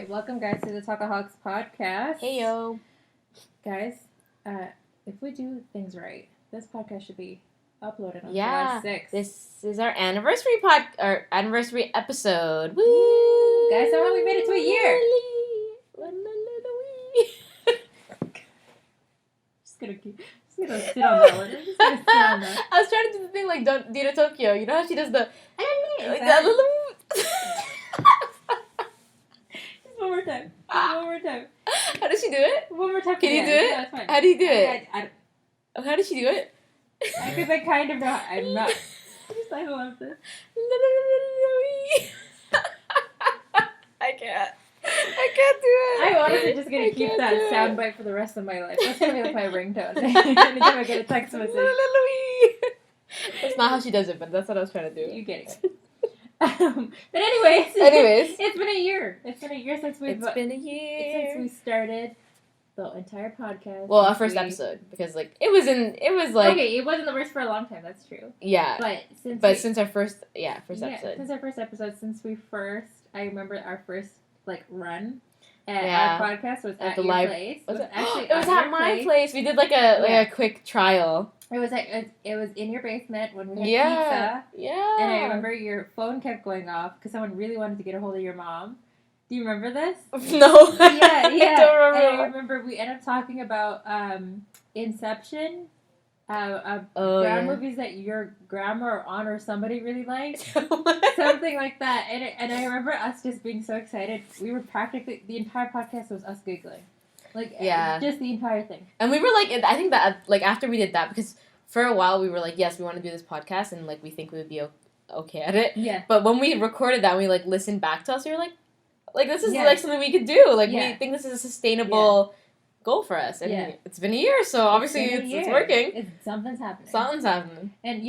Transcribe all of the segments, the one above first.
Welcome, guys, to the Talkaholics podcast. Hey, yo. Guys, if we do things right, this podcast should be uploaded on July 6th. This is our anniversary episode. Woo! Guys, somehow we made it to a year. Just gonna sit on that one. Just gonna sit on that. I was trying to do the thing like Dita Tokyo. You know how she does the... One more time. One more time. How does she do it? One more time. Can you do it? Yeah, that's fine. How do you do it? How did she do it? Because I kind of know. I'm not. I love this. I can't do it. I'm honestly just gonna keep that soundbite for the rest of my life. That's gonna be like my ringtone. Anytime I get a text message. That's not how she does it, but that's what I was trying to do. You get it. But anyways, it's been a year. It's been a year since we started the entire podcast. Well, our first episode, because it was okay. It wasn't the worst for a long time. That's true. Yeah. Since our first episode. Since our first episode, I remember our first run at our podcast was at your place. It was at my place. We did a quick trial. It was in your basement when we had pizza. Yeah. And I remember your phone kept going off because someone really wanted to get a hold of your mom. Do you remember this? No. Yeah. I don't remember. And I remember we ended up talking about Inception. Movies that your grandma or aunt or somebody really liked. Something like that. And I remember us just being so excited. We were practically, the entire podcast was us giggling. Just the entire thing. And we were I think that after we did that, because for a while we were yes, we want to do this podcast, and we think we would be okay at it. Yeah. But when we recorded that, we listened back to us, we were this is something we could do. We think this is a sustainable goal for us. And it's been a year, so obviously it's working. Something's happening. Something's happening. And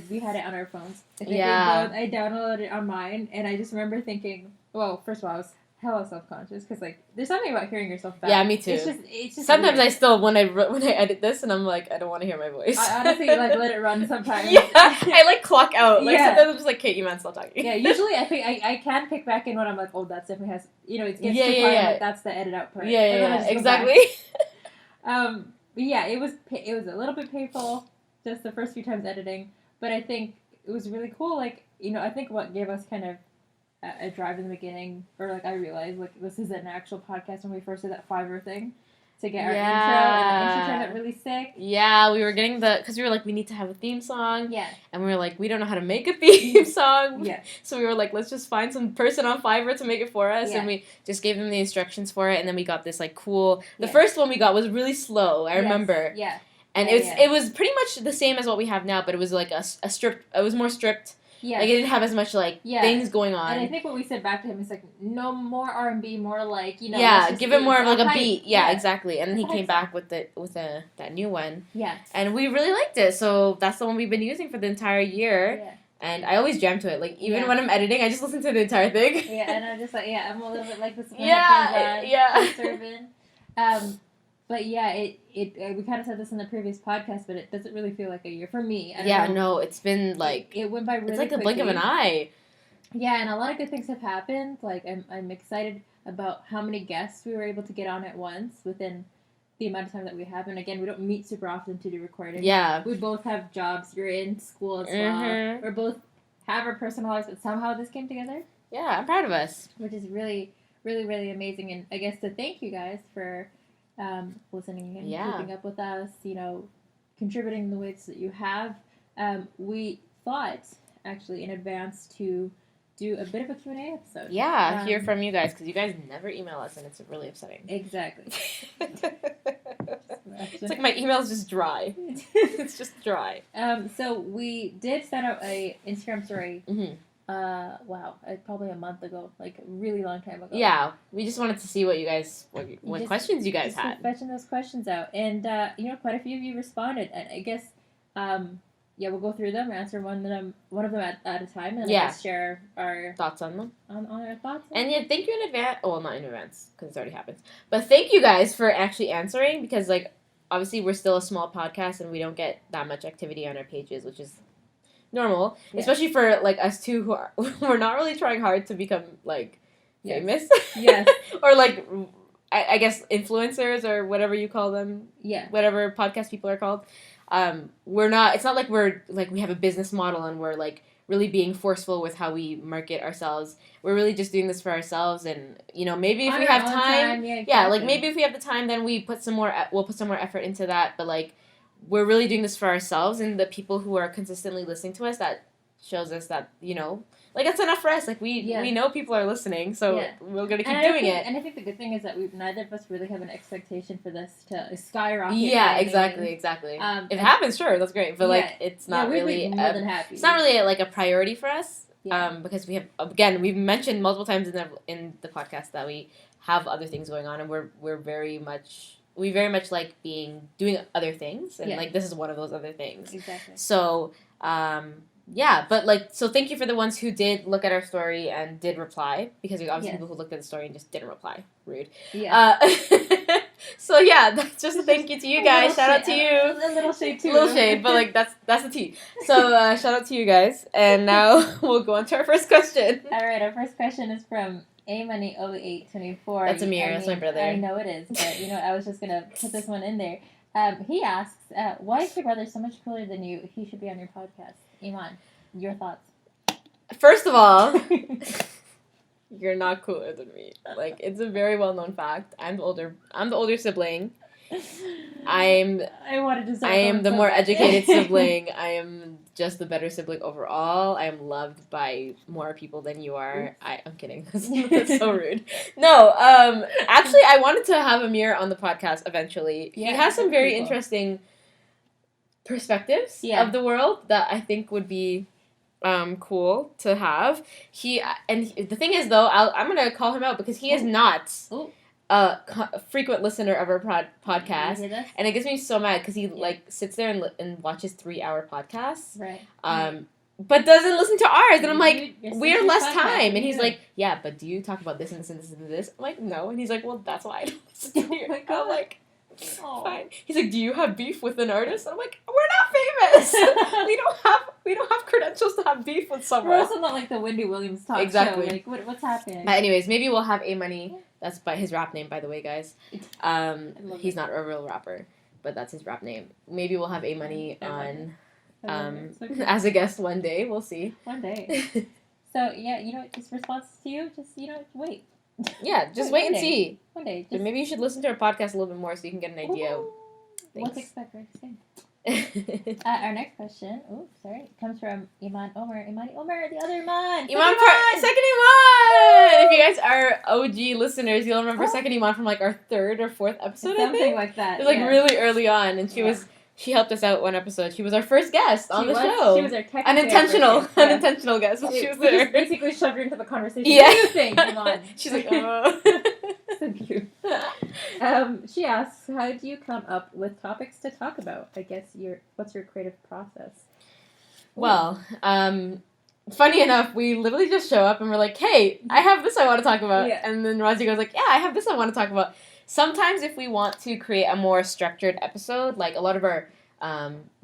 we had it on our phones. I downloaded it on mine, and I just remember thinking, well, first of all, I was hella self-conscious because there's something about hearing yourself back. Yeah, me too. It's just sometimes weird. I still when I edit this and I'm I don't want to hear my voice. I honestly let it run sometimes. Yeah, I clock out. Sometimes I'm just Kate, you man, stop talking. Yeah, usually I think I can pick back in when I'm oh, that definitely has it gets too far. That's the edit out part. Yeah, exactly. But yeah, it was a little bit painful just the first few times editing, but I think it was really cool. I think what gave us kind of a drive in the beginning, or I realized this is an actual podcast when we first did that Fiverr thing to get our intro, and the intro turned out really sick. Yeah, we were getting because we were we need to have a theme song. Yeah. And we were we don't know how to make a theme song. Yeah. So we were let's just find some person on Fiverr to make it for us, and we just gave them the instructions for it, and then we got this cool. The first one we got was really slow. I remember. Yeah. And it was pretty much the same as what we have now, but it was a stripped. It was more stripped. Yeah. It didn't have as much things going on. And I think what we said back to him is no more R&B, more Yeah, give it more of a hype. beat. Yeah, exactly. And then he came back with that new one. Yeah. And we really liked it, so that's the one we've been using for the entire year. Yeah. And I always jam to it. Even when I'm editing, I just listen to the entire thing. Yeah, and I'm just I'm a little bit like this. Yeah. But yeah, we kind of said this in the previous podcast, but it doesn't really feel like a year for me. No, it's been it went by really it's quickly. the blink of an eye. Yeah, and a lot of good things have happened. I'm excited about how many guests we were able to get on at once within the amount of time that we have. And again, we don't meet super often to do recording. Yeah. We both have jobs. You're in school as well. We both have our personal lives, but somehow this came together. Yeah, I'm proud of us. Which is really, really, really amazing. And I guess to thank you guys for listening and keeping up with us, contributing in the ways that you have. We thought, actually, in advance to do a bit of a Q&A episode. Yeah, hear from you guys, because you guys never email us, and it's really upsetting. Exactly. It's my email's just dry. It's just dry. So we did send out a Instagram story. Mm-hmm. Probably a month ago, a really long time ago. Yeah, we just wanted to see what questions you guys had. Fetching those questions out, and quite a few of you responded, and I guess, we'll go through them, answer one of them at a time, and then I guess share our thoughts on them, on our thoughts. And thank you in advance. Well, not in advance because it's already happened, but thank you guys for actually answering, because obviously we're still a small podcast and we don't get that much activity on our pages, which is normal, especially for us two who we're not really trying hard to become famous. Yes. Or like, I guess influencers or whatever you call them. Yeah. Whatever podcast people are called. We're not. It's not like we're like we have a business model and we're like really being forceful with how we market ourselves. We're really just doing this for ourselves, and maybe if we have time, like maybe if we have the time, then we'll put some more effort into that. But like, we're really doing this for ourselves, and the people who are consistently listening to us, that shows us that like it's enough for us. Like we know people are listening, so we're gonna keep doing it. And I think the good thing is that neither of us really have an expectation for this to skyrocket. Yeah, exactly. If it happens, sure, that's great. But like, it's not really more than happy. It's not really like a priority for us. Because we've mentioned multiple times in the podcast that we have other things going on, and we very much like doing other things, and like this is one of those other things. Exactly. So but like, so thank you for the ones who did look at our story and did reply, because there's obviously people who looked at the story and just didn't reply. Rude. Yeah. So yeah, that's just a thank you to you guys. Shout out to you. A little shade too. A little shade, but like that's the tea. So shout out to you guys, and now we'll go on to our first question. All right, our first question is from amoney0824. That's Amir. That's my brother. I know it is, but I was just gonna put this one in there. He asks, why is your brother so much cooler than you? He should be on your podcast. Iman, your thoughts? First of all, you're not cooler than me. Like, it's a very well-known fact. I'm the older sibling. I am the more educated sibling. I am just the better sibling overall. I am loved by more people than you are. I'm kidding. That's so rude. No, actually, I wanted to have Amir on the podcast eventually. Yeah, he has some very interesting perspectives of the world that I think would be cool to have. The thing is, though, I'm gonna call him out because he is not a frequent listener of our podcast, and it gets me so mad because he like sits there and watches 3-hour podcasts, right? But doesn't listen to ours, and I'm like, we have less time, and he's like, yeah, but do you talk about this and this and this and this? I'm like, no, and he's like, well, that's why I don't listen to you. I'm like, fine. He's like, do you have beef with an artist? And I'm like, we're not famous. we don't have credentials to have beef with someone. We're also not like the Wendy Williams talk show. Like, what's happening? But anyways, maybe we'll have A-Money. That's by his rap name, by the way, guys. He's not a real rapper, but that's his rap name. Maybe we'll have A-Money on as a guest one day. We'll see. One day. So yeah, just response to you, just wait. Yeah, just wait and see. One day. But maybe you should listen to our podcast a little bit more so you can get an idea of things. What to expect very soon. Our next question, comes from Iman Omer. Imani Omer, the other Iman. Second Iman! If you guys are OG listeners, you'll remember second Iman from like our 3rd or 4th episode, Something like that. It was like really early on, and she helped us out one episode. She was our first guest on the show. She was our technical unintentional guest, but she was there. We just basically shoved her into the conversation. Yeah. What do you think? Come on. She's like, So cute. She asks, how do you come up with topics to talk about? I guess what's your creative process? Well, funny enough, we literally just show up and we're like, hey, I have this I want to talk about. Yeah. And then Razi goes like, yeah, I have this I want to talk about. Sometimes if we want to create a more structured episode, like a lot of our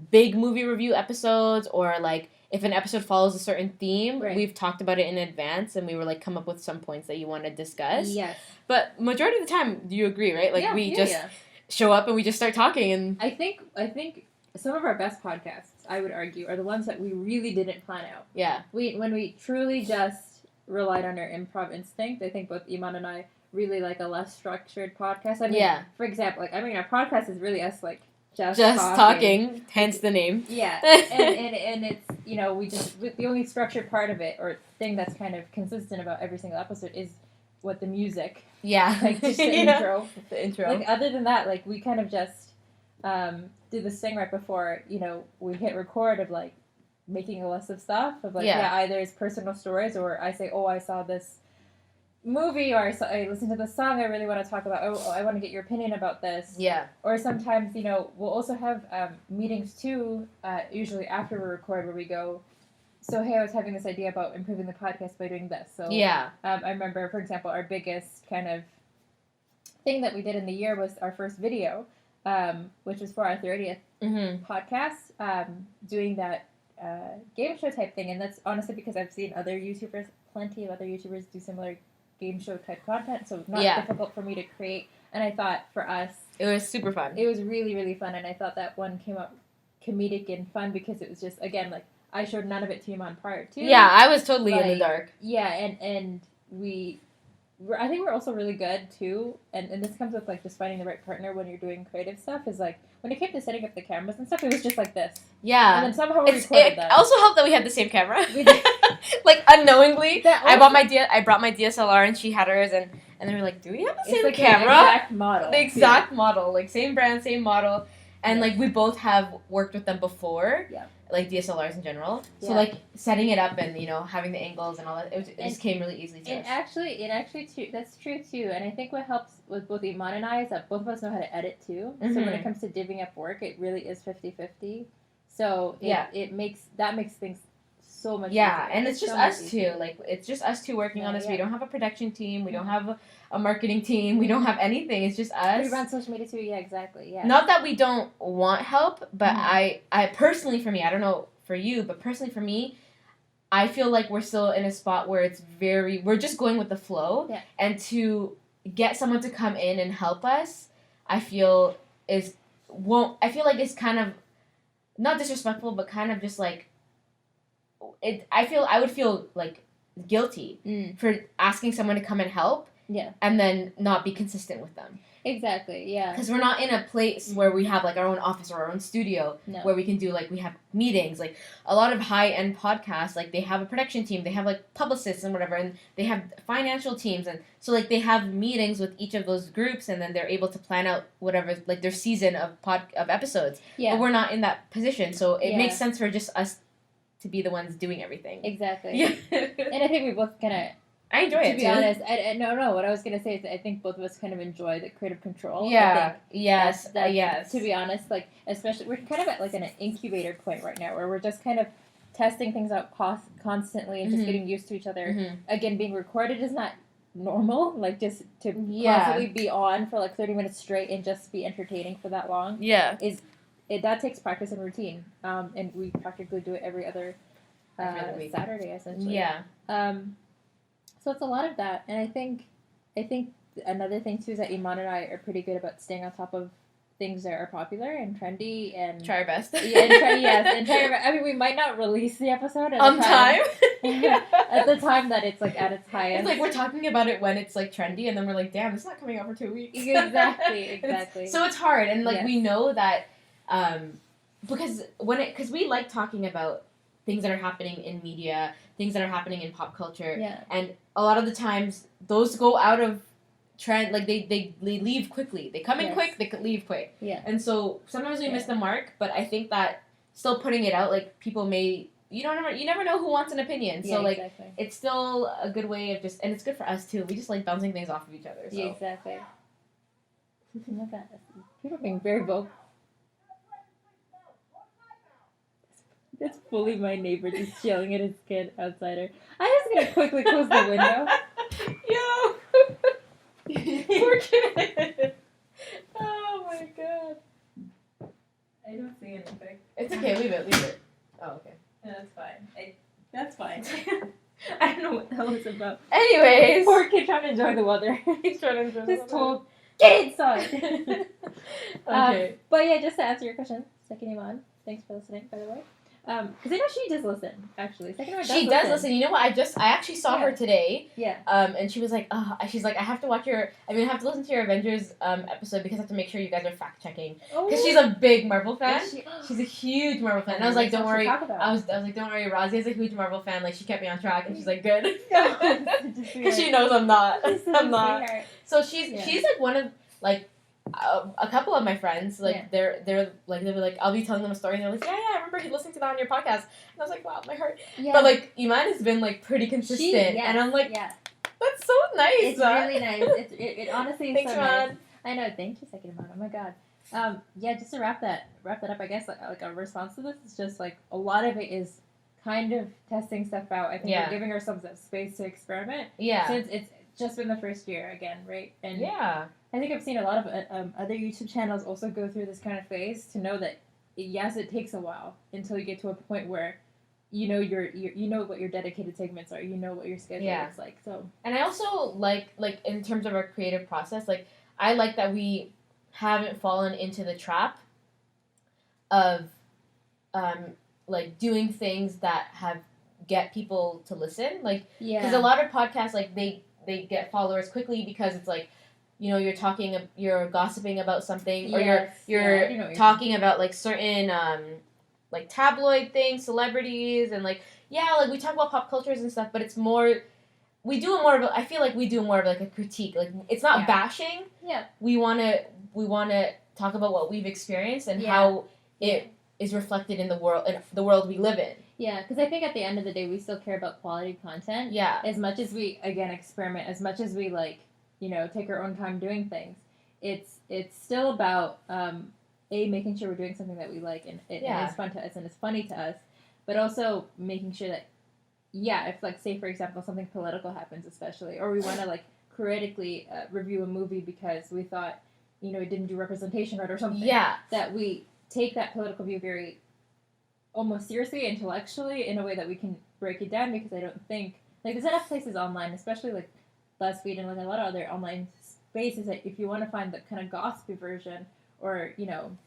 big movie review episodes, or like if an episode follows a certain theme, we've talked about it in advance and we were like, come up with some points that you want to discuss. Yes. But majority of the time, you agree, right? Like we just show up and we just start talking. And I think some of our best podcasts, I would argue, are the ones that we really didn't plan out. Yeah. When we truly just relied on our improv instinct. I think both Iman and I really like a less structured podcast. I mean, for example, our podcast is really us like just talking, hence the name. Yeah, and it's we just the only structured part of it or thing that's kind of consistent about every single episode is what the music. Yeah, like just the intro. The intro. Like other than that, like we kind of just do this thing right before we hit record of like making a list of stuff of like either it's personal stories or I say I saw this movie or I listened to this song I really want to talk about. I want to get your opinion about this. Yeah. Or sometimes we'll also have meetings too. Usually after we record where we go. So hey, I was having this idea about improving the podcast by doing this. So I remember, for example, our biggest kind of thing that we did in the year was our first video, which was for our 30th podcast, doing that game show type thing. And that's honestly because I've seen plenty of other YouTubers do similar game show type content, so it's not difficult for me to create. And I thought for us, it was super fun. It was really, really fun, and I thought that one came out comedic and fun because it was just, again, like, I showed none of it to Iman prior to. Yeah, I was totally in the dark. Yeah, and I think we're also really good too, and this comes with like just finding the right partner when you're doing creative stuff. Is like when it came to setting up the cameras and stuff, it was just like this. Yeah, and then somehow we recorded that. It also helped that we had the same camera. Like unknowingly, I brought my DSLR and she had hers, and they were like, "Do we have the same camera?" The exact model. The exact model, like same brand, same model, and like we both have worked with them before. Yeah. Like DSLRs in general, so like setting it up and having the angles and all that, it just came really easily to us. Actually too, that's true too, and I think what helps with both Iman and I is that both of us know how to edit too. Mm-hmm. So when it comes to divvying up work, it really is 50-50. So it makes things so much easier. And it's just us two. Like it's just us two working on this. We don't have a production team. We don't have a marketing team. We don't have anything. It's just us. We run social media too. Yeah, exactly. Yeah. Not that we don't want help, but I personally, for me, I don't know for you, but personally for me, I feel like we're still in a spot where we're just going with the flow. Yeah. And to get someone to come in and help us, I feel like it's kind of not disrespectful, but kind of just like I would feel like guilty for asking someone to come and help. Yeah. And then not be consistent with them. Exactly, yeah. Because we're not in a place where we have, like, our own office or our own studio where we can do, like, we have meetings. Like, a lot of high-end podcasts, like, they have a production team. They have, like, publicists and whatever, and they have financial teams. And so, like, they have meetings with each of those groups, and then they're able to plan out whatever, like, their season of episodes. Yeah. But we're not in that position, so it makes sense for just us to be the ones doing everything. Exactly. Yeah. And I think we both kind of... I enjoy it, too. To be honest, no, what I was going to say is that I think both of us kind of enjoy the creative control. Yeah, yes. To be honest, like, especially, we're kind of at, like, an incubator point right now, where we're just kind of testing things out constantly and just getting used to each other. Mm-hmm. Again, being recorded is not normal, like, just to constantly be on for, like, 30 minutes straight and just be entertaining for that long. Yeah. That takes practice and routine, and we practically do it every other Saturday, essentially. Yeah. So it's a lot of that, and I think another thing too is that Iman and I are pretty good about staying on top of things that are popular and trendy and try our best. Yeah, and try our best. I mean, we might not release the episode on time. At the time that it's like at its highest. It's like we're talking about it when it's like trendy, and then we're like, damn, it's not coming out for 2 weeks. Exactly. So it's hard, and like we know that because we like talking about things that are happening in media, things that are happening in pop culture, and a lot of the times those go out of trend. Like they leave quickly. They come in quick, they could leave quick. Yeah. And so sometimes we miss the mark, but I think that still putting it out, like people may you never know who wants an opinion. So like it's still a good way of and it's good for us too. We just like bouncing things off of each other. So. Yeah, exactly. Not that people are being very vocal. It's fully my neighbor just yelling at his kid outside her. I'm just gonna quickly close the window. Yo! Poor kid! Oh my god. I don't see anything. It's okay, leave it. Oh, okay. No, that's fine. That's fine. I don't know what the hell it's about. Anyways. Poor kid trying to enjoy the weather. He's trying to enjoy the weather. Just told, get inside! Okay. But yeah, just to answer your question, second Iman, thanks for listening, by the way. Because I know she does listen, actually. She does listen. You know what? I actually saw her today. Yeah. And she was like, she's like, I have to listen to your Avengers episode because I have to make sure you guys are fact checking. Because she's a big Marvel fan. She's a huge Marvel fan. And I was like, don't worry. I was like, don't worry. Rosie is a huge Marvel fan. Like, she kept me on track, and she's like, good. Because she knows I'm not. I'm not. So she's like one of like. A couple of my friends, like, they're like, they were like, I'll be telling them a story, and they're like, yeah, I remember listening to that on your podcast. And I was like, wow, my heart. Yeah. But, like, Iman has been, like, pretty consistent. And I'm like, that's so nice. It's really nice. It honestly is Thanks, so Iman. nice. I know. Thank you, second Iman. Oh, my God. Just to wrap that up, I guess, like a response to this is just, like, a lot of it is kind of testing stuff out. I think we're giving ourselves that space to experiment. Yeah. Since it's just been the first year again, right? And I think I've seen a lot of other YouTube channels also go through this kind of phase to know that, yes, it takes a while until you get to a point where you know you know what your dedicated segments are. You know what your schedule looks like. So, and I also like in terms of our creative process, like I like that we haven't fallen into the trap of like doing things that get people to listen, like because a lot of podcasts like they get followers quickly because it's like, you know, you're gossiping about something, or you're talking about like certain like tabloid things, celebrities, and like like we talk about pop cultures and stuff, but it's more, we do more of I feel like we do more of like a critique, like it's not bashing. We want to talk about what we've experienced and how it is reflected in the world we live in. Yeah, because I think at the end of the day, we still care about quality content. Yeah. As much as we, again, experiment, as much as we, like, you know, take our own time doing things, it's still about, making sure we're doing something that we like and it's fun to us and it's funny to us, but also making sure that, if, like, say, for example, something political happens especially, or we want to, like, critically review a movie because we thought, you know, it didn't do representation right or something. Yeah. That we take that political view very almost seriously, intellectually, in a way that we can break it down, because I don't think, like, there's enough places online, especially, like, BuzzFeed and, like, a lot of other online spaces, that if you want to find the kind of gossipy version, or, you know,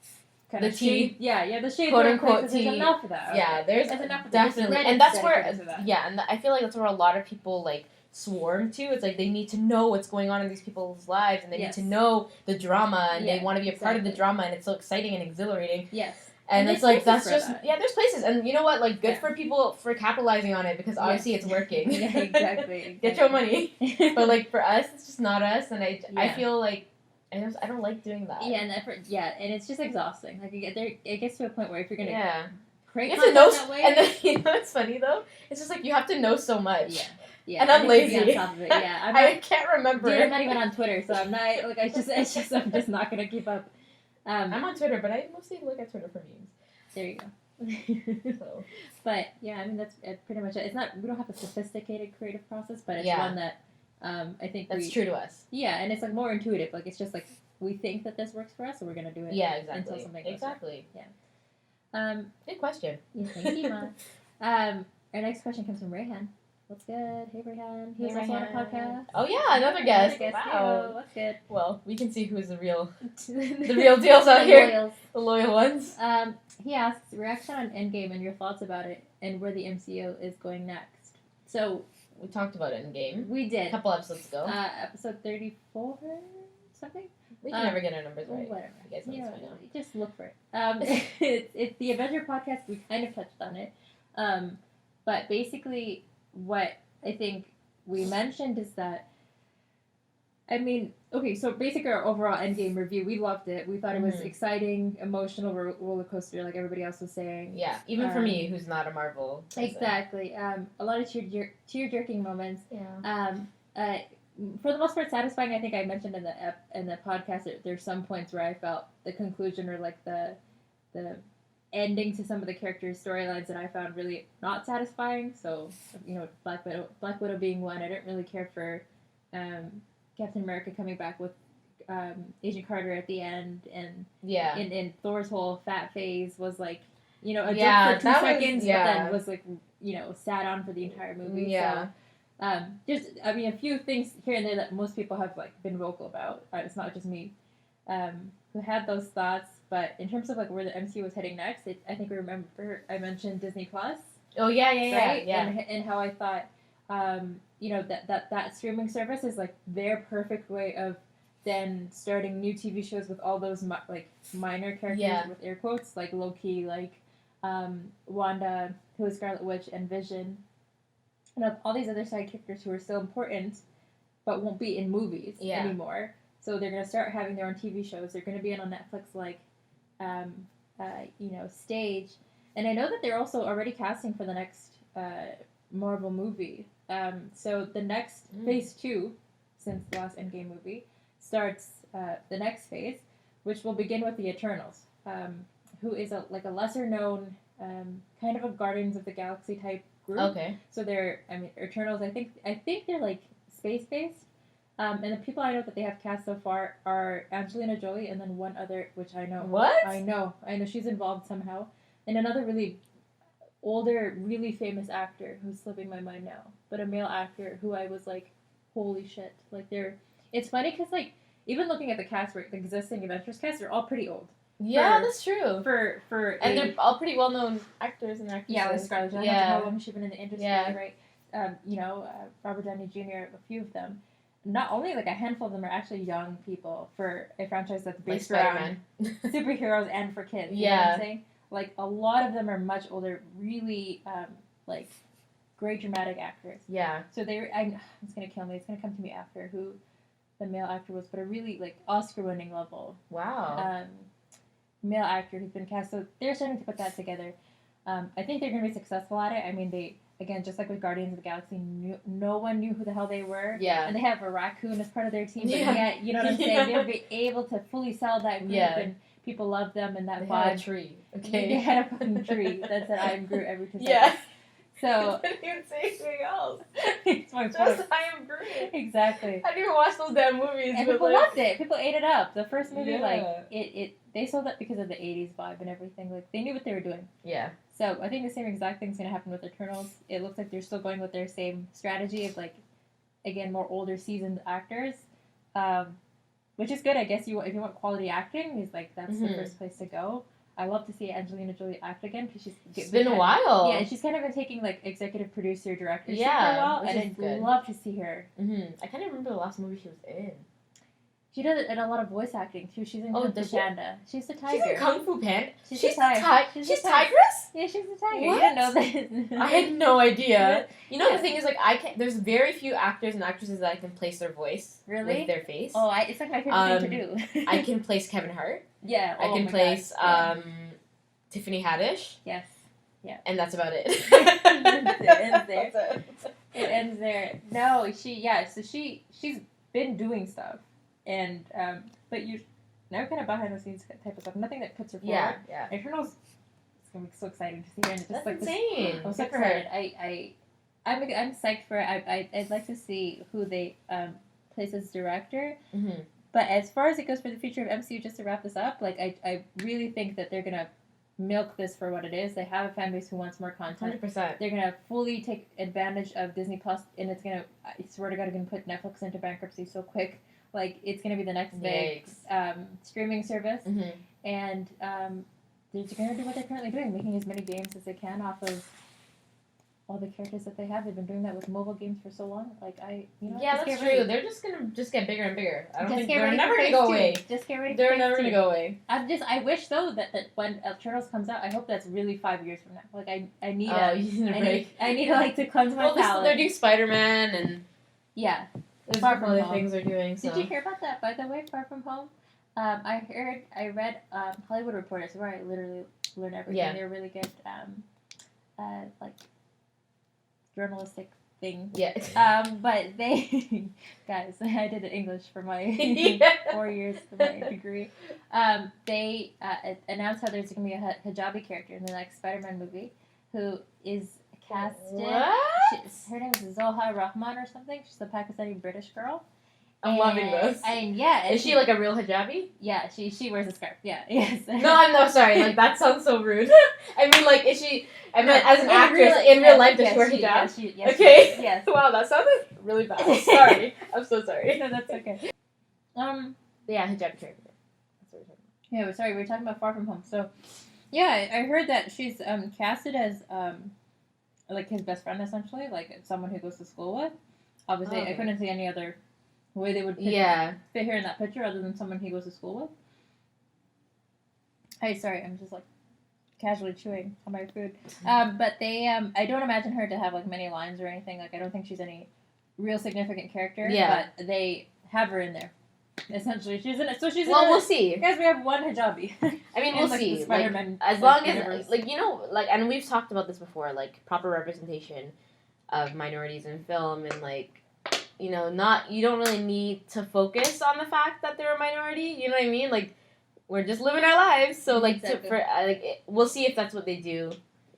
kind the of shade, the shade, quote unquote tea. There's enough of that. Yeah, there's enough of that. Definitely, and that's where, and I feel like that's where a lot of people, like, swarm to. It's like they need to know what's going on in these people's lives, and they need to know the drama, and they want to be a part of the drama, and it's so exciting and exhilarating. Yes. And it's like, that's just, there's places. And you know what? Like, good for people for capitalizing on it, because obviously it's working. Yeah, exactly. Get your money. But, like, for us, it's just not us. And I feel like, I don't like doing that. Yeah, and and it's just exhausting. Like, it gets to a point where if you're going to create content that way. And then, you know what's funny, though? It's just like, you have to know so much. Yeah. Yeah, and I'm lazy. On top of it. Yeah, I can't remember. Dude, I'm not even on Twitter, so I'm not, like, I'm just not going to keep up. I'm on Twitter, but I mostly look at Twitter for memes. There you go. So, but yeah, I mean, that's pretty much it. It's not, we don't have a sophisticated creative process, but it's one that I think that's true to us. Yeah, and it's like more intuitive. Like, it's just like, we think that this works for us, so we're gonna do it. Yeah, exactly. Until something goes exactly. Right. Yeah. Good question. Yeah, thank you, Ma. Our next question comes from Rayhan. What's good? Hey, Rayhan. He was also on a podcast. Oh yeah, another guest. Wow. What's good? Well, we can see who's the real deals out here. The loyal ones. He asks, reaction on Endgame and your thoughts about it, and where the MCU is going next. So we talked about Endgame. We did a couple episodes ago. Episode 34, something. We can never get our numbers right. Whatever. You guys just look for it. It's the Avenger podcast. We kind of touched on it, but basically, what I think we mentioned is that, I mean, okay, so basically our overall Endgame review, we loved it. We thought it was exciting, emotional roller coaster, like everybody else was saying. Yeah, even for me, who's not a Marvel person. Exactly. A lot of tear-jerking moments. Yeah. For the most part, satisfying. I think I mentioned in the podcast that there's some points where I felt the conclusion, or like the ending to some of the characters' storylines, that I found really not satisfying. So, you know, Black Widow being one. I didn't really care for Captain America coming back with Agent Carter at the end, and in Thor's whole fat phase was like, you know, a joke for 2 seconds, but then was like, you know, sat on for the entire movie. Yeah. So, just, I mean, a few things here and there that most people have, like, been vocal about. It's not just me who had those thoughts. But in terms of, like, where the MCU was heading next, I think we remember I mentioned Disney Plus. Oh yeah, right? And how I thought, you know, that streaming service is, like, their perfect way of then starting new TV shows with all those like minor characters with air quotes, like Loki, like Wanda, who is Scarlet Witch, and Vision, and all these other side characters who are still important, but won't be in movies anymore. So they're gonna start having their own TV shows. They're gonna be on Netflix, like, you know, stage. And I know that they're also already casting for the next Marvel movie. So the next phase 2, since the last Endgame movie, starts the next phase, which will begin with the Eternals, who is a lesser known kind of a Guardians of the Galaxy type group. Okay. So they're, I mean, Eternals, I think they're, like, space-based. And the people I know that they have cast so far are Angelina Jolie, and then one other, which I know. What? I know she's involved somehow. And another really older, really famous actor who's slipping my mind now, but a male actor who I was like, holy shit! Like it's funny because like even looking at the cast, the existing Adventures cast, they're all pretty old. Yeah, that's true. And they're all pretty well known actors and actresses. Yeah, like Scarlett Johansson, she's been in the industry, right? Robert Downey Jr., a few of them. Not only like a handful of them are actually young people for a franchise that's based around superheroes and for kids. You know what I'm saying? Like a lot of them are much older, really like great dramatic actors. Yeah. So it's gonna kill me. It's gonna come to me after who the male actor was, but a really like Oscar-winning level. Wow. Male actor who's been cast. So they're starting to put that together. I think they're gonna be successful at it. I mean, they. Again, just like with Guardians of the Galaxy, no one knew who the hell they were. Yeah. And they have a raccoon as part of their team, but yet, you know what I'm saying? They'll be able to fully sell that group, and people love them, and that vibe. They had a tree. Okay. They had a fucking tree that said, I am Groot every 2 seconds. Yeah. So. I didn't even say anything else. It's my Just, point. I am Groot. Exactly. I didn't even watch those damn movies. And people loved it. People ate it up. The first movie, they sold it because of the 80s vibe and everything. Like, they knew what they were doing. Yeah. So I think the same exact thing's going to happen with Eternals. It looks like they're still going with their same strategy of, like, again, more older, seasoned actors, which is good. I guess if you want quality acting, is like that's the first place to go. I love to see Angelina Jolie act again because it's been a while. Yeah, and she's kind of been taking like executive producer, director for a while, and I'd love to see her. I can't even remember the last movie she was in. She does it in a lot of voice acting too. She's in Kung Fu Panda. She's the tiger. She's in Kung Fu Panda. She's She's Tigress. Yeah, she's the tiger. What? You didn't know that? I had no idea. You know the thing is, like, there's very few actors and actresses that I can place their voice with their face. Oh, it's like my favorite thing to do. I can place Kevin Hart. Yeah. I can place Tiffany Haddish. Yes. Yeah. And that's about it. It ends there. No, so she's been doing stuff. And but you now kind of behind the scenes type of stuff. Nothing that puts her forward. Yeah. Eternals, it's gonna be so exciting to see her. And just that's like insane. I'm so excited. I'm psyched for it. I'd like to see who they place as director. Mm-hmm. But as far as it goes for the future of MCU, just to wrap this up, like I really think that they're gonna milk this for what it is. They have a fan base who wants more content. 100%. They're gonna fully take advantage of Disney Plus, and it's gonna. I swear to God, gonna put Netflix into bankruptcy so quick. Like, it's going to be the next big streaming service. Mm-hmm. And they're going to do what they're currently doing, making as many games as they can off of all the characters that they have. They've been doing that with mobile games for so long. Like, yeah, that's true. They're just going to get bigger and bigger. I don't think they're never going to go away. Just get ready for They're never going to go away. I wish, though, that when Eternals comes out, I hope that's really 5 years from now. Like, I need I need to cleanse my palate. They're doing Spider-Man and... Yeah. There's Far From Home. Things they're doing. So. Did you hear about that, by the way, Far From Home? I read Hollywood Reporter, where I literally learn everything. Yeah. They're really good, like, journalistic thing. Yeah. But they, guys, I did English for my 4 years of my degree. They announced how there's going to be a hijabi character in the next Spider-Man movie who is casted. What? Her name is Zoha Rahman or something. She's a Pakistani British girl. I'm loving this. Is she like a real hijabi? Yeah, she wears a scarf. Yeah, yes. No, sorry. Like, that sounds so rude. I mean, like, is she? I mean, as an actress in real life, does she wear hijab? Yes, okay. Yes. Wow, that sounded really bad. Sorry, I'm so sorry. No, that's okay. Yeah, hijab character. That's what we're talking about. Yeah, sorry, we were talking about Far From Home. So, yeah, I heard that she's casted as like his best friend, essentially, like someone who goes to school with. Obviously, I couldn't see any other way they would fit her in that picture other than someone he goes to school with. Hey, sorry, I'm just like casually chewing on my food. But they, I don't imagine her to have like many lines or anything. Like, I don't think she's any real significant character. Yeah. But they have her in there. Essentially, she's in it. So she's. Well, we'll see. Guys, we have one hijabi. I mean, we'll see. Spider-Man, as long as, like, you know, like, and we've talked about this before, like, proper representation of minorities in film, and like, you know, you don't really need to focus on the fact that they're a minority. You know what I mean? Like, we're just living our lives. So like, exactly. We'll see if that's what they do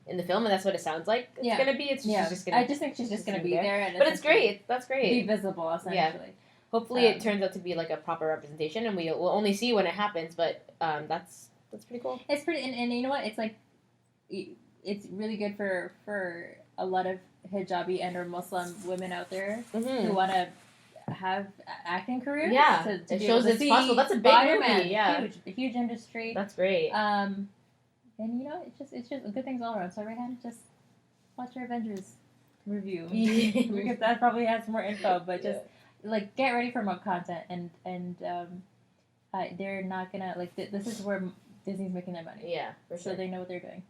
in the film, and that's what it sounds like it's gonna be. She's just gonna. I just think she's just gonna be there. And but it's great. That's great. Be visible, essentially. Yeah. Hopefully, it turns out to be like a proper representation, and we'll only see when it happens. But that's pretty cool. It's pretty, and you know what? It's like, it's really good for a lot of hijabi and or Muslim women out there who want to have acting careers. Yeah, to it shows it's possible. That's a big movie. Yeah, huge industry. That's great. And it's just good things all around. So Rehan, just watch your Avengers review because that probably has more info. But just like get ready for more content and they're not gonna like this is where Disney's making their money. Yeah, for sure. So they know what they're doing.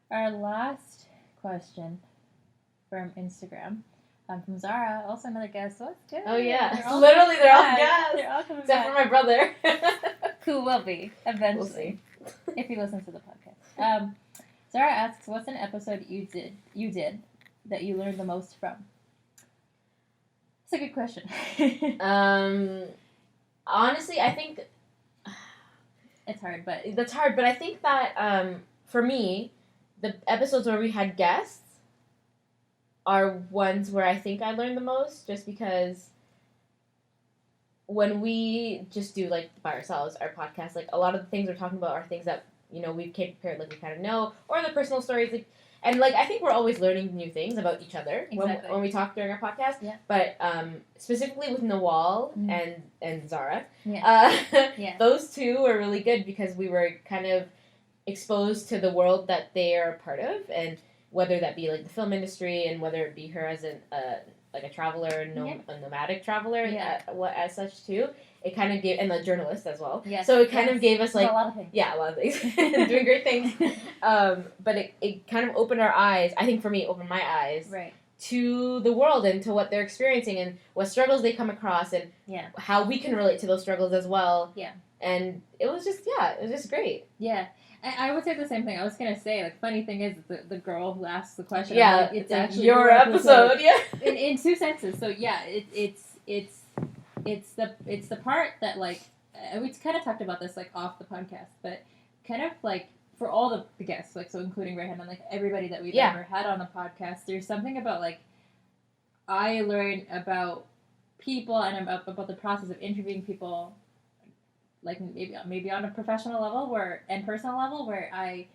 Our last question from Instagram. From Zara, also another guest. So it's good. Oh yeah, they're all guests. They're all coming Except back. for my brother. Who will be eventually, if he listens to the podcast. Zara asks, "What's an episode you did that you learned the most from?" It's a good question. Honestly, I think it's hard, but that's hard. But I think that for me, the episodes where we had guests are ones where I think I learned the most, just because when we just do like by ourselves our podcast, like a lot of the things we're talking about are things that we've came prepared, like we kind of know, or the personal stories, like, and like I think we're always learning new things about each other when we talk during our podcast. Yeah. But specifically with Nawal and Zara, those two were really good because we were kind of exposed to the world that they are a part of, and whether that be like the film industry, and whether it be her as a traveler, a nomadic traveler, as such too. It kind of gave, and the journalist as well. Yes. So it kind of gave us like a lot of things. Yeah, a lot of things. Doing great things. But it kind of opened our eyes. I think for me, it opened my eyes to the world and to what they're experiencing and what struggles they come across and how we can relate to those struggles as well. Yeah. And it was just great. Yeah. I would say the same thing. I was gonna say, like, funny thing is the girl who asked the question. Yeah, like, it's actually your episode. Yeah. In two senses. So yeah, it's the part that like we kind of talked about this like off the podcast, but kind of like for all the guests, like so including Rehan and like everybody that we've ever had on the podcast, there's something about like I learned about people and about the process of interviewing people. Like maybe on a professional level and personal level where I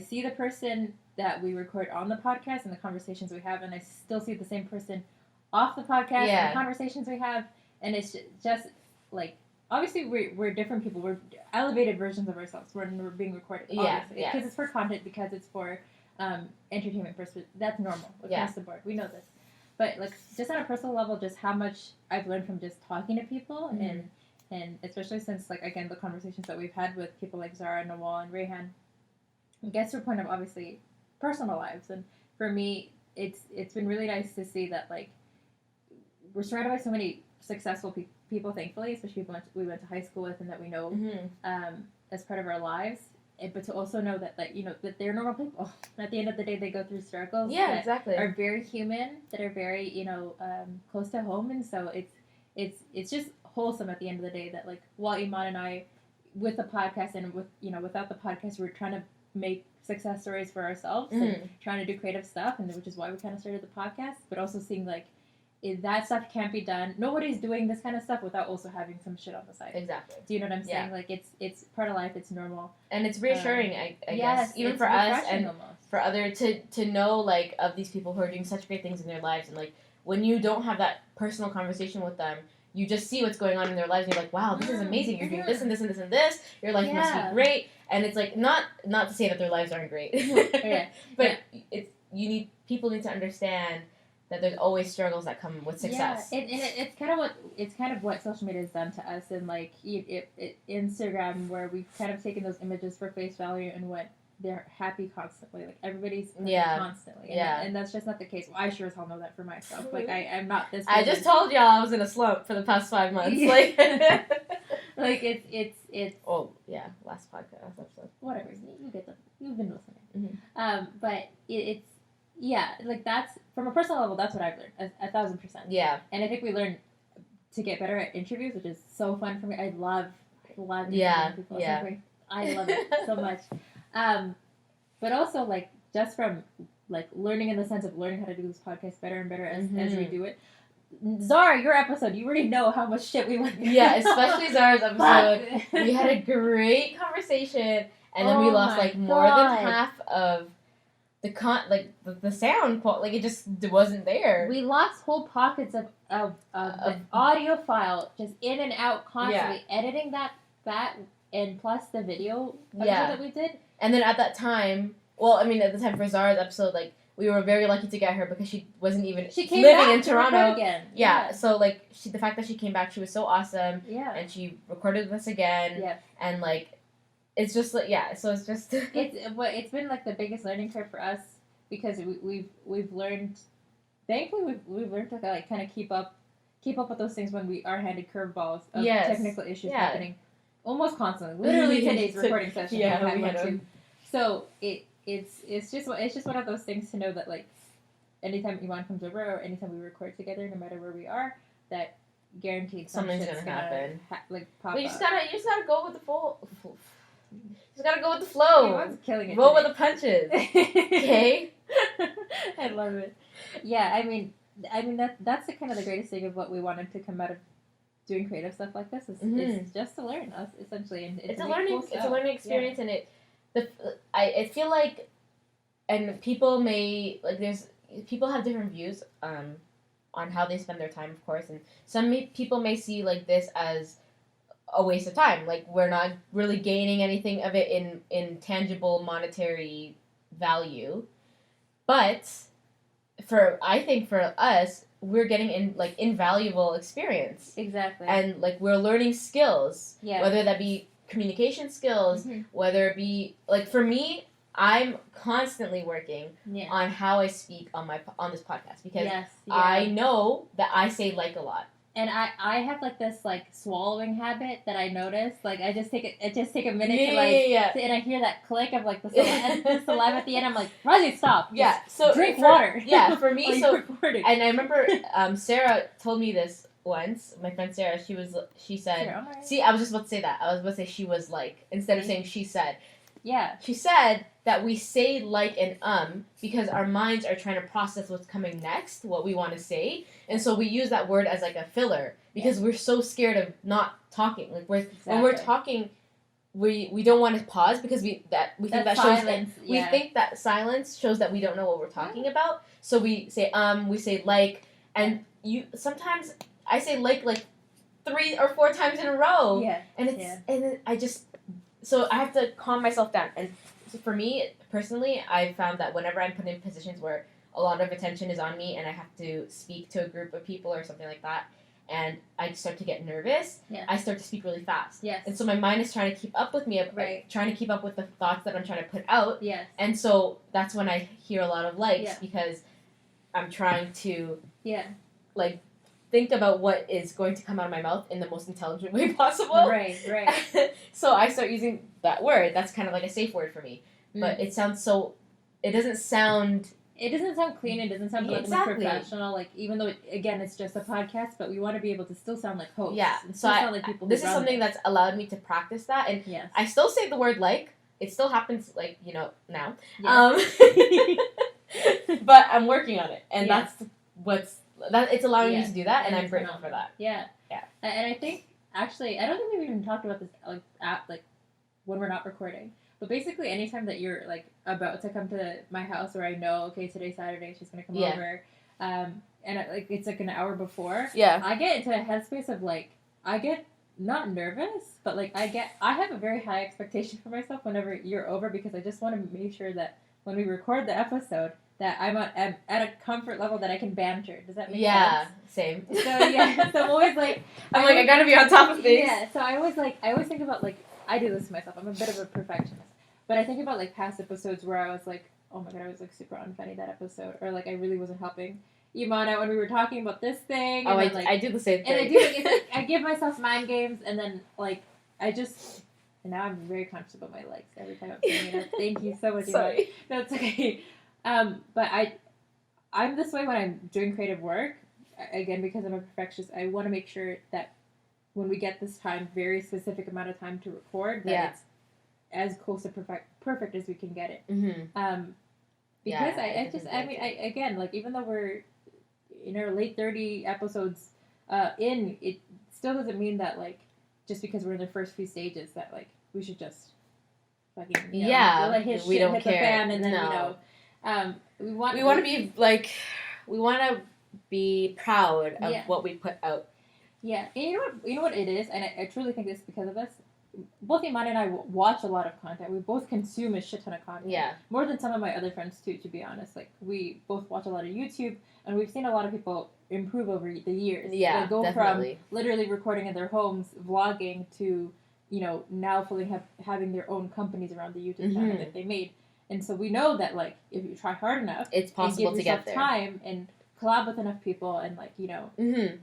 see the person that we record on the podcast and the conversations we have, and I still see the same person off the podcast and the conversations we have, and it's just like obviously we're different people, we're elevated versions of ourselves when we're being recorded, because it's for content, because it's for entertainment purposes. That's normal across the board. We know this, but like just on a personal level, just how much I've learned from just talking to people and especially since, like, again, the conversations that we've had with people like Zara, Nawal, and Rehan, it gets to a point of, obviously, personal lives. And for me, it's been really nice to see that, like, we're surrounded by so many successful people, thankfully, especially people we went to high school with and that we know as part of our lives. But to also know that, like, that they're normal people. At the end of the day, they go through struggles that are very human, that are very, close to home. And so it's just wholesome at the end of the day that, like, while Iman and I, with the podcast and with without the podcast, we're trying to make success stories for ourselves and trying to do creative stuff, and which is why we kind of started the podcast. But also seeing like if that stuff can't be done. Nobody's doing this kind of stuff without also having some shit on the side. Exactly. Do you know what I'm saying? Like it's part of life. It's normal, and it's reassuring. I guess even for us and for other to know like of these people who are doing such great things in their lives, and like when you don't have that personal conversation with them. You just see what's going on in their lives, and you're like, wow, this is amazing. You're doing this and this and this and this. Your life must be great. And it's like, not to say that their lives aren't great. But people need to understand that there's always struggles that come with success. Yeah, it's kind of what social media has done to us, and like Instagram, where we've kind of taken those images for face value and what they're happy constantly. Like everybody's constantly. And that's just not the case. Well, I sure as hell know that for myself. Like I'm not this person. I just told y'all I was in a slump for the past 5 months. Like like it's oh yeah, last episode. Whatever. You've been listening. But it's like that's from a personal level, that's what I've learned 1,000%. Yeah. And I think we learned to get better at interviews, which is so fun for me. I love interviewing people. Yeah. I love it so much. But also like just from like learning in the sense of learning how to do this podcast better and better as we do it. Zara, your episode, you already know how much shit we went through. Yeah, especially Zara's episode. We had a great conversation, and then we lost like more than half of the sound quality. Like it just wasn't there. We lost whole pockets of the audio file just in and out constantly. Editing that and plus the video that we did. And then at that time, at the time for Zara's episode, like we were very lucky to get her because she wasn't even living in Toronto again. Yeah, so like the fact that she came back, she was so awesome. Yeah, and she recorded with us again. Yeah, and like it's just like so it's just it's been like the biggest learning curve for us because we've learned. Thankfully, we've learned to like kind of keep up with those things when we are handed curveballs of technical issues happening almost constantly. Literally today's recording session. So it's just one of those things to know that like anytime Iman comes over or anytime we record together, no matter where we are, that guaranteed something's gonna happen. Pop you just gotta go with the flow. You just gotta go with the flow. Iman's killing it. Roll with the punches. Okay. I love it. Yeah, I mean that's the kind of the greatest thing of what we wanted to come out of doing creative stuff like this is just to learn us essentially, and it's a learning experience, and I feel like, and people may people have different views on how they spend their time, of course, and some people may see like this as a waste of time, like we're not really gaining anything of it in tangible monetary value, but I think for us, we're getting invaluable experience. Exactly. And like we're learning skills. Yeah. Whether that be communication skills, whether it be like for me, I'm constantly working on how I speak on this podcast because I know that I say like a lot. And I have like this like swallowing habit that I notice. Like I just take a minute to and I hear that click of like the saliva at the end. I'm like, Rosie, stop. Yeah. So drink water. Yeah, for me. And I remember Sarah told me this once. My friend Sarah, she said, see, I was just about to say that. I was about to say she was like instead of saying she said. Yeah. She said that we say like and because our minds are trying to process what's coming next, what we want to say. And so we use that word as like a filler because we're so scared of not talking. Like when we're talking, we don't want to pause because we think that silence, shows we think that silence shows that we don't know what we're talking about. So we say like, and sometimes I say like 3 or 4 times in a row. Yeah. And and I just so I have to calm myself down. And so for me personally, I found that whenever I'm put in positions where a lot of attention is on me and I have to speak to a group of people or something like that, and I start to get nervous, I start to speak really fast. Yes. And so my mind is trying to keep up with me, trying to keep up with the thoughts that I'm trying to put out. Yes. And so that's when I hear a lot of likes because I'm trying to like think about what is going to come out of my mouth in the most intelligent way possible. Right. So I start using that word. That's kind of like a safe word for me. But it doesn't sound clean. It doesn't sound professional. Like even though it's just a podcast, but we want to be able to still sound like hosts. Yeah. So sound like people. This is something that's allowed me to practice that, and I still say the word like. It still happens now. Yes. But I'm working on it, and that's it's allowing me to do that, and I'm grateful for that. Yeah. And I think actually, I don't think we've even talked about this when we're not recording. But basically, anytime that you're like about to come to my house, where I know, okay, today's Saturday, she's gonna come over, and it's like an hour before. Yeah. I get into a headspace of like I get not nervous, but like I have a very high expectation for myself whenever you're over because I just want to make sure that when we record the episode that I'm at a comfort level that I can banter. Does that make sense? Yeah, same. So I'm always like I gotta be on top of things. Yeah, so I always think about like I do this to myself. I'm a bit of a perfectionist. But I think about like past episodes where I was like, oh my god, I was like super unfunny that episode, or like I really wasn't helping Iman out when we were talking about this thing. And I do the same thing. And I do I give myself mind games, and then like and now I'm very conscious about my likes every time I'm saying it. Thank you so much, Iman. Sorry. No, it's okay. But I'm this way when I'm doing creative work. Again, because I'm a perfectionist, I want to make sure that when we get this time, very specific amount of time to record, that it's as close to perfect as we can get it. Mm-hmm. Because again, like even though we're in our late 30 episodes it still doesn't mean that like just because we're in the first few stages that like we should just fucking we don't hit care. The fan and then we want to be like, we want to be proud of what we put out. Yeah, and you know what it is, and I truly think this is because of us. Both Iman and I watch a lot of content. We both consume a shit ton of content. Yeah. More than some of my other friends too, to be honest. Like, we both watch a lot of YouTube, and we've seen a lot of people improve over the years. Yeah, they go definitely. from literally recording in their homes, vlogging, to, now fully having their own companies around the YouTube channel that they made. And so we know that, like, if you try hard enough, it's possible and give to get there. time and collab with enough people and, like,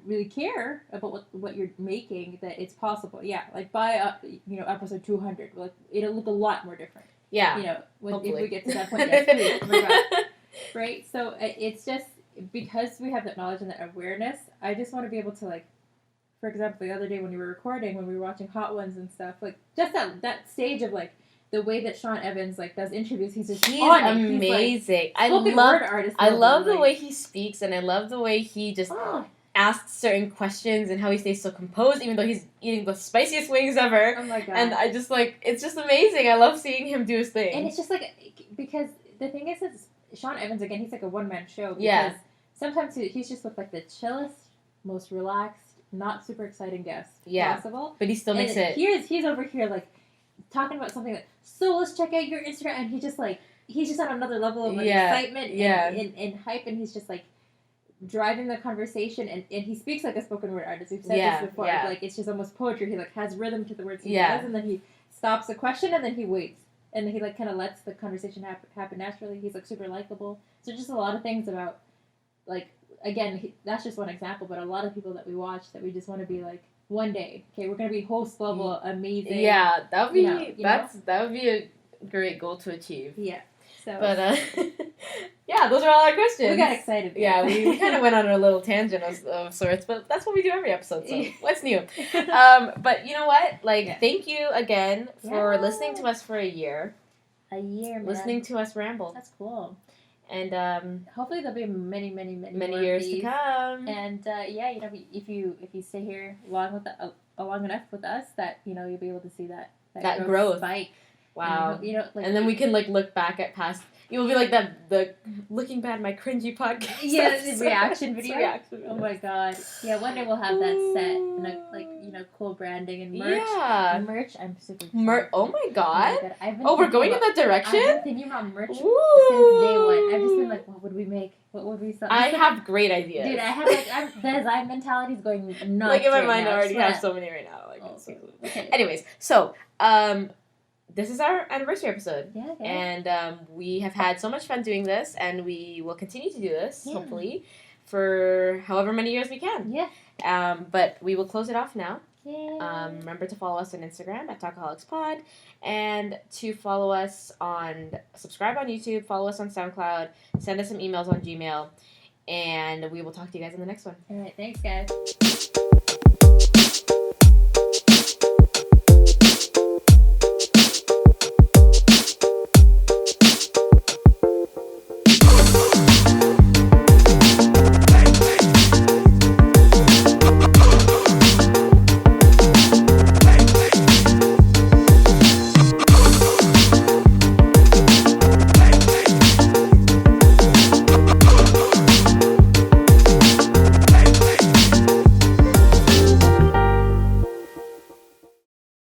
really care about what you're making, that it's possible. Yeah, like, by episode 200, like, it'll look a lot more different. Yeah, if we get to that point. Yes, please. Oh my God. Right? So it's just because we have that knowledge and that awareness. I just want to be able to, like, for example, the other day when we were recording, when we were watching Hot Ones and stuff, like, just that stage of, like, the way that Sean Evans, like, does interviews, he's amazing. I love the way he speaks, and I love the way he just asks certain questions and how he stays so composed, even though he's eating the spiciest wings ever. Oh my God. And I just, like, it's just amazing. I love seeing him do his thing. And it's just, like, because the thing is Sean Evans, again, he's like a one-man show. Because sometimes he's just with, like, the chillest, most relaxed, not super exciting guest possible. But he still makes it. He's over here, like, talking about something that, so let's check out your Instagram, and he's just on another level of excitement and hype, and he's just, like, driving the conversation, and he speaks like a spoken word artist. We've said this before. Like, it's just almost poetry. He, like, has rhythm to the words he does, and then he stops the question, and then he waits, and then he, like, kind of lets the conversation happen naturally. He's, like, super likable. So just a lot of things about, like, again, that's just one example, but a lot of people that we watch that we just want to be like, one day, okay, we're gonna be host level, amazing. Yeah, that would be that would be a great goal to achieve. Yeah. So, but yeah, those are all our questions. We got excited. Yeah, we kind of went on a little tangent of sorts, but that's what we do every episode. So what's new? But you know what? Like, thank you again for listening to us for a year. Man. Listening to us ramble. That's cool. And hopefully there'll be many years to come. And if you stay here long enough with us, that you'll be able to see that growth spike. Wow. And, and then we can, like, look back at past. You'll be like the looking back my cringy podcast. Yeah, the reaction video. Oh my God. Yeah, one day we'll have that set and cool branding and merch. Yeah. Merch. I'm super. Oh my God. Oh, we're going in that direction. I've been thinking about merch since day one. I've just been like, what would we make? What would we sell? I have great ideas. Dude, I have the design mentality is going nuts. Like, in my right mind, now. I already have so many right now. Like, okay. Anyways, so this is our anniversary episode. Yeah. Okay. And we have had so much fun doing this, and we will continue to do this, hopefully, for however many years we can. Yeah. But we will close it off now. Yeah. Remember to follow us on Instagram at Talkaholics Pod, and to subscribe on YouTube, follow us on SoundCloud, send us some emails on Gmail, and we will talk to you guys in the next one. All right. Thanks, guys.